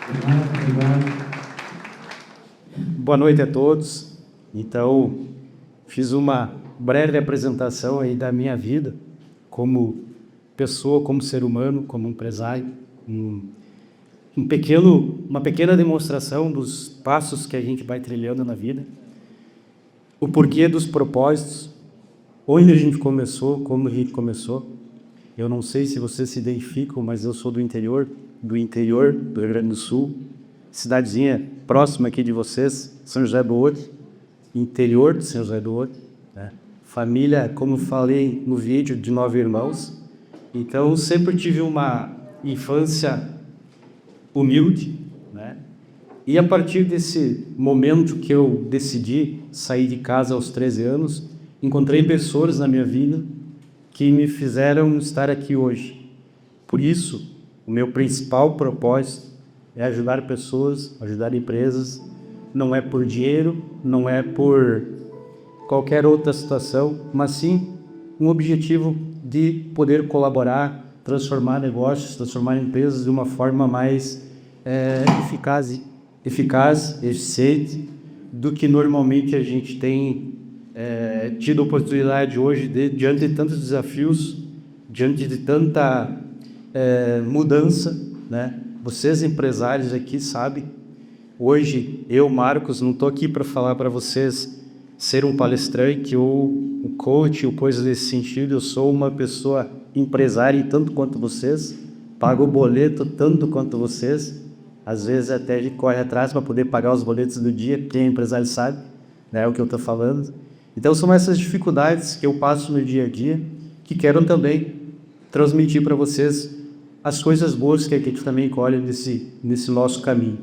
Obrigado. Boa noite a todos. Então, fiz uma breve apresentação aí da minha vida como pessoa, como ser humano, como empresário. Uma pequena demonstração dos passos que a gente vai trilhando na vida. O porquê dos propósitos, onde a gente começou, como a gente começou. Eu não sei se vocês se identificam, mas eu sou do interior do Rio Grande do Sul, cidadezinha próxima aqui de vocês, São José do Ouro, interior de São José do Ouro, né? Família, como falei no vídeo, de 9 irmãos. Então, sempre tive uma infância humilde, né? E a partir desse momento que eu decidi sair de casa aos 13 anos, encontrei pessoas na minha vida que me fizeram estar aqui hoje. Por isso, o meu principal propósito é ajudar pessoas, ajudar empresas. Não é por dinheiro, não é por qualquer outra situação, mas sim um objetivo de poder colaborar, transformar negócios, transformar empresas de uma forma mais eficaz, eficiente, do que normalmente a gente tem tido oportunidade hoje, diante de tantos desafios, diante de tanta mudança, né? Vocês empresários aqui sabem, hoje eu, Marcos, não estou aqui para falar para vocês ser um palestrante ou um coach ou coisa desse sentido. Eu sou uma pessoa empresária tanto quanto vocês, pago o boleto tanto quanto vocês, às vezes até a gente corre atrás para poder pagar os boletos do dia, quem é empresário sabe, né, o que eu estou falando. Então são essas dificuldades que eu passo no dia a dia, que quero também transmitir para vocês as coisas boas que a gente também colhe nesse nosso caminho.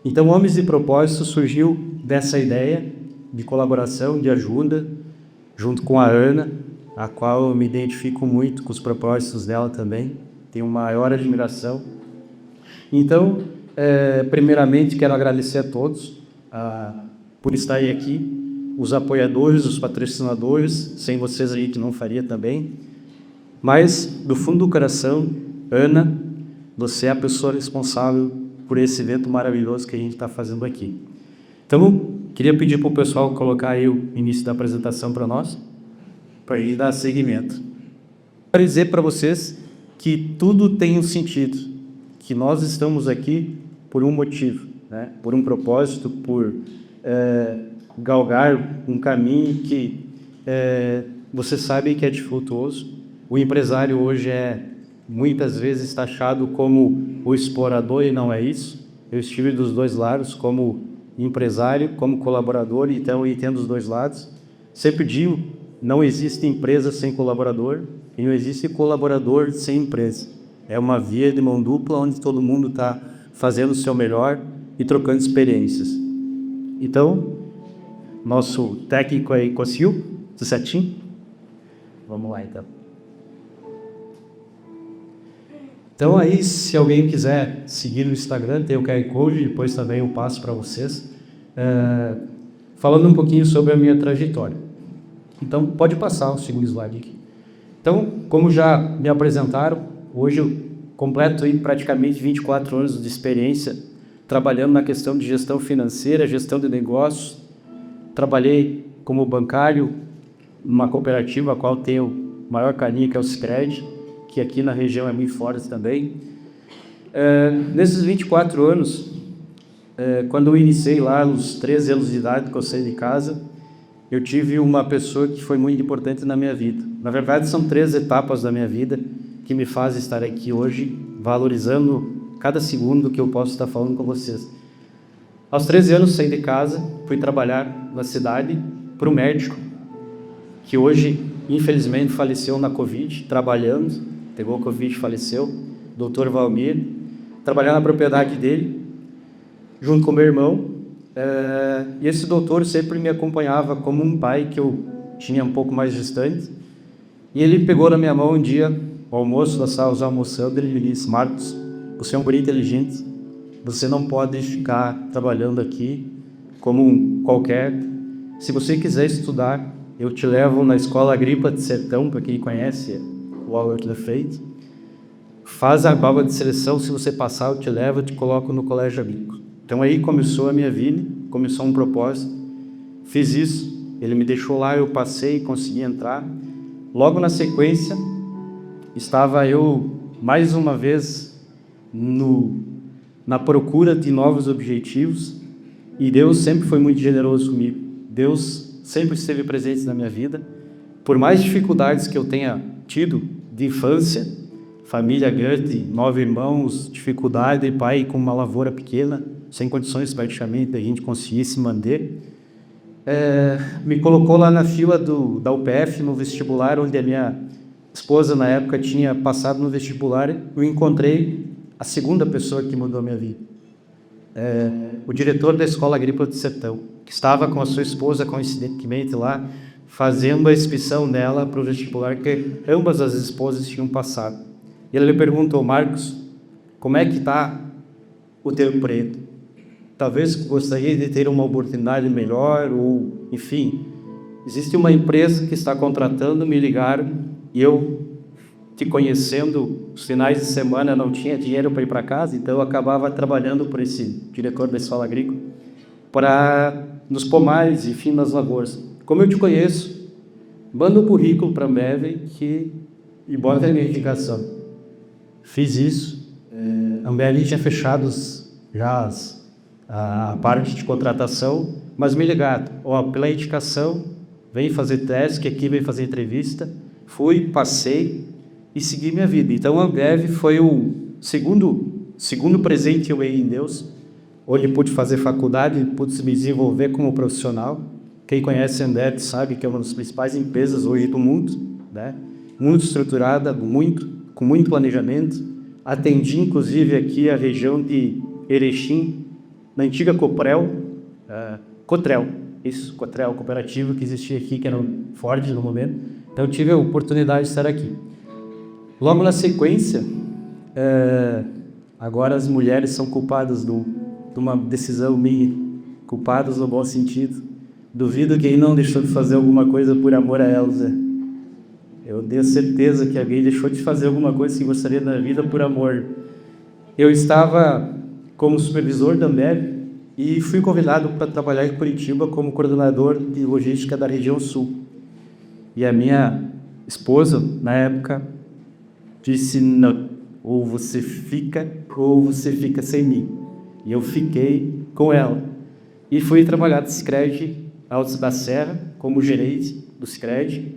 Então, Homens de Propósito surgiu dessa ideia de colaboração, de ajuda, junto com a Ana, a qual eu me identifico muito com os propósitos dela também, tenho maior admiração. Então, primeiramente, quero agradecer a todos por estarem aqui, os apoiadores, os patrocinadores, sem vocês a gente não faria também. Mas, do fundo do coração, Ana, você é a pessoa responsável por esse evento maravilhoso que a gente está fazendo aqui. Então, queria pedir para o pessoal colocar aí o início da apresentação para nós, para a gente dar seguimento. Quero dizer para vocês que tudo tem um sentido, que nós estamos aqui por um motivo, né? Por um propósito, por galgar um caminho que vocês sabem que é dificultoso. O empresário hoje muitas vezes taxado como o explorador, e não é isso. Eu estive dos dois lados, como empresário, como colaborador, então entendo os dois lados. Sempre digo, não existe empresa sem colaborador e não existe colaborador sem empresa. É uma via de mão dupla onde todo mundo está fazendo o seu melhor e trocando experiências. Então, nosso técnico aí conseguiu? Tudo certinho? Vamos lá, então. Então aí, se alguém quiser seguir no Instagram, tem o QR Code, depois também eu passo para vocês, falando um pouquinho sobre a minha trajetória. Então, pode passar o segundo slide aqui. Então, como já me apresentaram, hoje eu completo aí praticamente 24 anos de experiência trabalhando na questão de gestão financeira, gestão de negócios. Trabalhei como bancário numa cooperativa, a qual tenho o maior carinho, que é o Sicredi, que aqui na região é muito forte também. Nesses 24 anos, quando eu iniciei lá, aos 13 anos de idade, que eu saí de casa, eu tive uma pessoa que foi muito importante na minha vida. Na verdade, são 3 etapas da minha vida que me fazem estar aqui hoje, valorizando cada segundo que eu posso estar falando com vocês. Aos 13 anos, saí de casa, fui trabalhar na cidade para um médico, que hoje, infelizmente, faleceu na Covid, trabalhando. Pegou Covid e faleceu, Dr. Valmir. Trabalhar na propriedade dele, junto com meu irmão. E esse doutor sempre me acompanhava como um pai que eu tinha um pouco mais distante. E ele pegou na minha mão um dia, o almoço, nós estávamos almoçando, ele me disse: Marcos, você é um guri inteligente, você não pode ficar trabalhando aqui como um qualquer. Se você quiser estudar, eu te levo na Escola Agrícola de Sertão, para quem conhece o Albert Lefebvre. faz a prova de seleção, se você passar eu te levo, eu te coloco no colégio agrícola. Então aí começou a minha vida, começou um propósito, fiz isso, ele me deixou lá, eu passei, consegui entrar. Logo na sequência, estava eu mais uma vez na procura de novos objetivos, e Deus sempre foi muito generoso comigo. Deus sempre esteve presente na minha vida. Por mais dificuldades que eu tenha tido de infância, família grande, 9 irmãos, dificuldade, pai com uma lavoura pequena, sem condições praticamente da gente conseguir se manter, me colocou lá na fila da UPF, no vestibular, onde a minha esposa na época tinha passado no vestibular. Eu encontrei a segunda pessoa que mudou a minha vida, o diretor da Escola Agrícola de Sertão, que estava com a sua esposa, coincidentemente, lá, fazendo a inscrição dela para o vestibular que ambas as esposas tinham passado. E ele me perguntou: Marcos, como é que está o teu emprego? Talvez gostaria de ter uma oportunidade melhor, ou, enfim, existe uma empresa que está contratando, me ligaram, e eu, te conhecendo, os finais de semana não tinha dinheiro para ir para casa, então eu acabava trabalhando por esse diretor da escola agrícola, nos pomares, enfim, nas lavouras. Como eu te conheço, manda um currículo para a Ambev e bota a minha indicação. Fiz isso. A Ambev tinha fechado já a parte de contratação, mas me ligaram: pela indicação, vem fazer teste, que aqui vem fazer entrevista. Fui, passei e segui minha vida. Então a Ambev foi o segundo presente que eu ganhei em Deus, onde pude fazer faculdade, pude me desenvolver como profissional. Quem conhece a Ambev sabe que é uma das principais empresas hoje do mundo, né? Muito estruturada, com muito planejamento. Atendi, inclusive, aqui a região de Erechim, na antiga Cotrel, cooperativa que existia aqui, que era o Ford no momento. Então, eu tive a oportunidade de estar aqui. Logo na sequência, agora as mulheres são culpadas de uma decisão minha, culpadas no bom sentido. Duvido quem não deixou de fazer alguma coisa por amor a elas. Eu tenho certeza que alguém deixou de fazer alguma coisa que gostaria da vida por amor. Eu estava como supervisor da Ambev e fui convidado para trabalhar em Curitiba como coordenador de logística da região sul. E a minha esposa, na época, disse: não, ou você fica sem mim. E eu fiquei com ela. E fui trabalhar no Sicredi Altos da Serra, como gerente do Sicredi,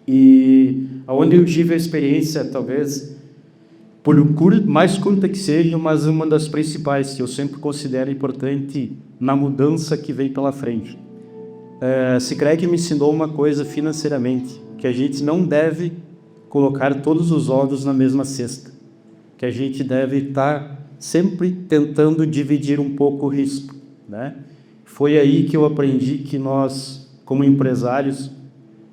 e onde eu tive a experiência, talvez, mais curta que seja, mas uma das principais, que eu sempre considero importante na mudança que vem pela frente. Sicredi me ensinou uma coisa financeiramente, que a gente não deve colocar todos os ovos na mesma cesta, que a gente deve estar sempre tentando dividir um pouco o risco, né? Foi aí que eu aprendi que nós, como empresários,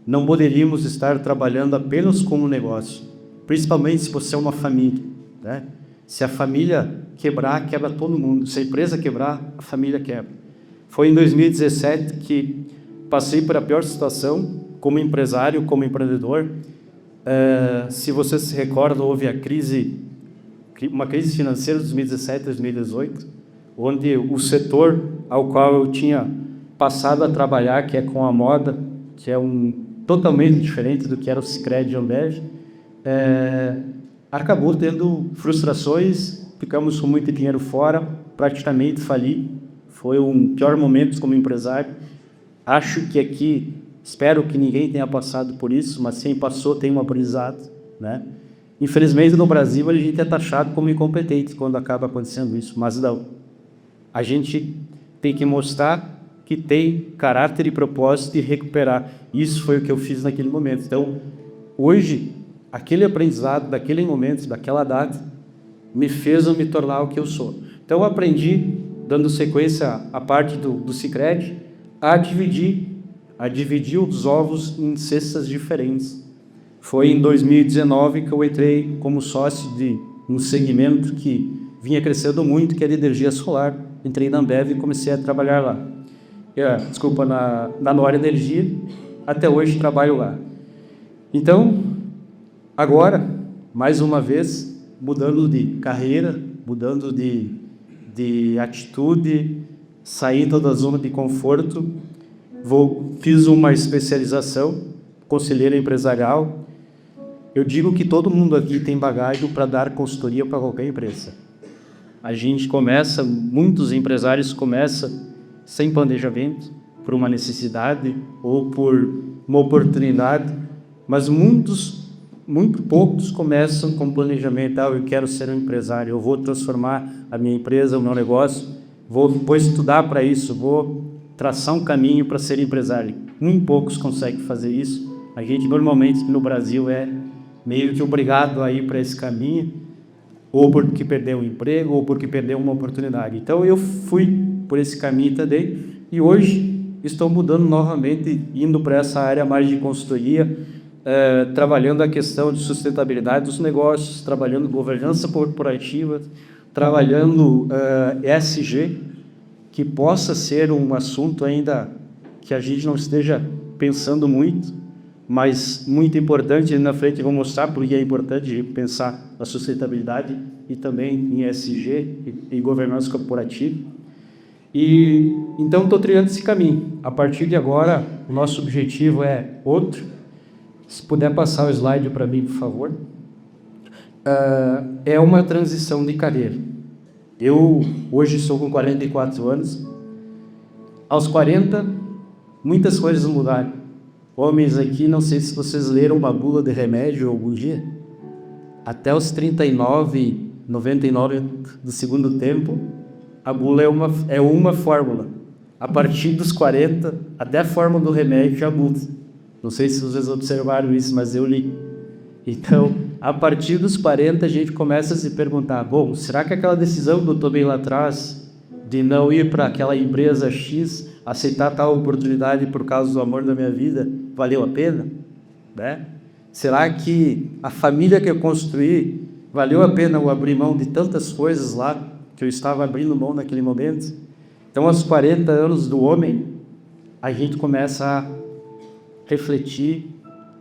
não poderíamos estar trabalhando apenas como negócio, principalmente se você é uma família, né? Se a família quebrar, quebra todo mundo. Se a empresa quebrar, a família quebra. Foi em 2017 que passei por a pior situação como empresário, como empreendedor. Se você se recorda, houve uma crise financeira de 2017 a 2018, onde o setor ao qual eu tinha passado a trabalhar, que é com a moda, que é totalmente diferente do que era o Sicredi e Ambev, acabou tendo frustrações, ficamos com muito dinheiro fora, praticamente fali. Foi um pior momento como empresário. Acho que aqui, espero que ninguém tenha passado por isso, mas quem passou tem um aprendizado, né? Infelizmente, no Brasil, a gente é taxado como incompetente quando acaba acontecendo isso, mas não. A gente tem que mostrar que tem caráter e propósito de recuperar. Isso foi o que eu fiz naquele momento. Então, hoje, aquele aprendizado daquele momento, daquela data, me fez eu me tornar o que eu sou. Então, eu aprendi, dando sequência à parte do Sicredi, a dividir os ovos em cestas diferentes. Foi em 2019 que eu entrei como sócio de um segmento que vinha crescendo muito, que é de energia solar. Entrei na Ambev e comecei a trabalhar lá. Na Nora Energia, até hoje trabalho lá. Então, agora, mais uma vez, mudando de carreira, mudando de atitude, saindo da zona de conforto. Fiz uma especialização, conselheiro empresarial. Eu digo que todo mundo aqui tem bagagem para dar consultoria para qualquer empresa. Muitos empresários começam sem planejamento, por uma necessidade ou por uma oportunidade, mas muito poucos começam com planejamento. Eu quero ser um empresário, eu vou transformar a minha empresa, o meu negócio, vou estudar para isso, vou traçar um caminho para ser empresário. Muito poucos conseguem fazer isso. A gente normalmente no Brasil é meio que obrigado a ir para esse caminho, ou porque perdeu um emprego, ou porque perdeu uma oportunidade. Então eu fui por esse caminho também, e hoje estou mudando novamente, indo para essa área mais de consultoria, trabalhando a questão de sustentabilidade dos negócios, trabalhando governança corporativa, trabalhando ESG, que possa ser um assunto ainda que a gente não esteja pensando muito, mas muito importante. Na frente eu vou mostrar porque é importante pensar na sustentabilidade e também em ESG e governança corporativa. E então estou trilhando esse caminho. A partir de agora, o nosso objetivo é outro. Se puder passar o slide para mim, por favor. É uma transição de carreira. Eu hoje estou com 44 anos. Aos 40, muitas coisas mudaram. Homens aqui, não sei se vocês leram uma bula de remédio algum dia. Até os 39, 99 do segundo tempo, a bula é uma fórmula. A partir dos 40, até a fórmula do remédio já muda. Não sei se vocês observaram isso, mas eu li. Então, a partir dos 40, a gente começa a se perguntar, será que aquela decisão que eu tomei lá atrás, de não ir para aquela empresa X, aceitar tal oportunidade por causa do amor da minha vida, valeu a pena? Né? Será que a família que eu construí, valeu a pena eu abrir mão de tantas coisas lá, que eu estava abrindo mão naquele momento? Então, aos 40 anos do homem, a gente começa a refletir,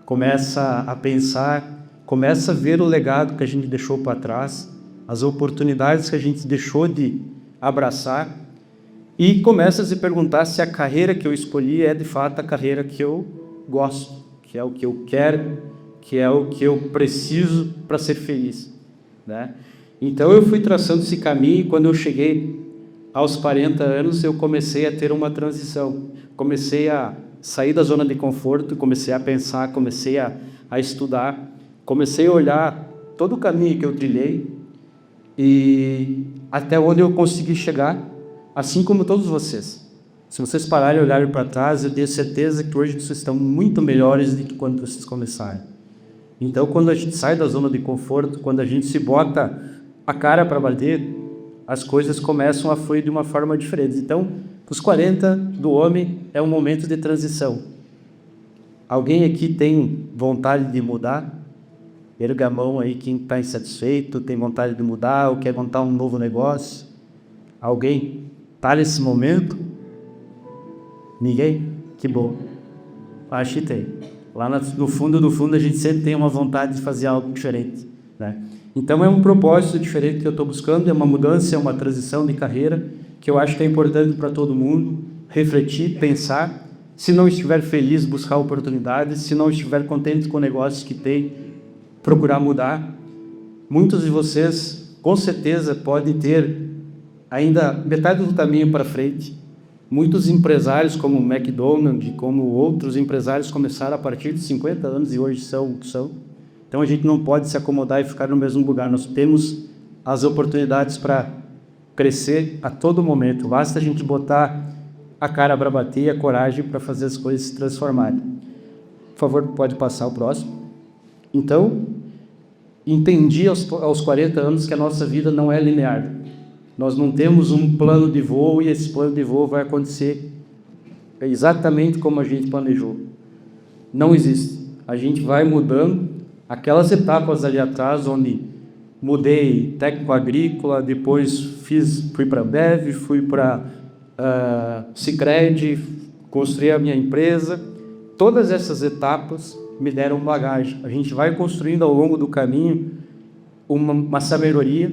começa a pensar, começa a ver o legado que a gente deixou para trás, as oportunidades que a gente deixou de abraçar, e começa a se perguntar se a carreira que eu escolhi é de fato a carreira que eu gosto, que é o que eu quero, que é o que eu preciso para ser feliz, né? Então eu fui traçando esse caminho, e quando eu cheguei aos 40 anos, eu comecei a ter uma transição, comecei a sair da zona de conforto, comecei a pensar, comecei a estudar, comecei a olhar todo o caminho que eu trilhei e até onde eu consegui chegar, assim como todos vocês. Se vocês pararem e olharem para trás, eu tenho certeza que hoje vocês estão muito melhores do que quando vocês começaram. Então, quando a gente sai da zona de conforto, quando a gente se bota a cara para bater, as coisas começam a fluir de uma forma diferente. Então, os 40 do homem é um momento de transição. Alguém aqui tem vontade de mudar? Erga a mão aí quem está insatisfeito, tem vontade de mudar ou quer montar um novo negócio. Alguém está nesse momento? Ninguém? Que bom. Acho que tem. Lá no fundo do fundo a gente sempre tem uma vontade de fazer algo diferente, né? Então é um propósito diferente que eu estou buscando, é uma mudança, é uma transição de carreira que eu acho que é importante para todo mundo refletir, pensar. Se não estiver feliz, buscar oportunidades. Se não estiver contente com o negócio que tem, procurar mudar. Muitos de vocês, com certeza, podem ter ainda metade do caminho para frente. Muitos empresários, como o McDonald's, como outros empresários, começaram a partir de 50 anos e hoje são o que são. Então, a gente não pode se acomodar e ficar no mesmo lugar. Nós temos as oportunidades para crescer a todo momento. Basta a gente botar a cara para bater e a coragem para fazer as coisas se transformarem. Por favor, pode passar o próximo. Então, entendi aos 40 anos que a nossa vida não é linear. Nós não temos um plano de voo e esse plano de voo vai acontecer exatamente como a gente planejou. Não existe. A gente vai mudando aquelas etapas ali atrás, onde mudei técnico agrícola, depois fui para a Ambev, fui para Sicredi, construí a minha empresa. Todas essas etapas me deram bagagem. A gente vai construindo ao longo do caminho uma sabedoria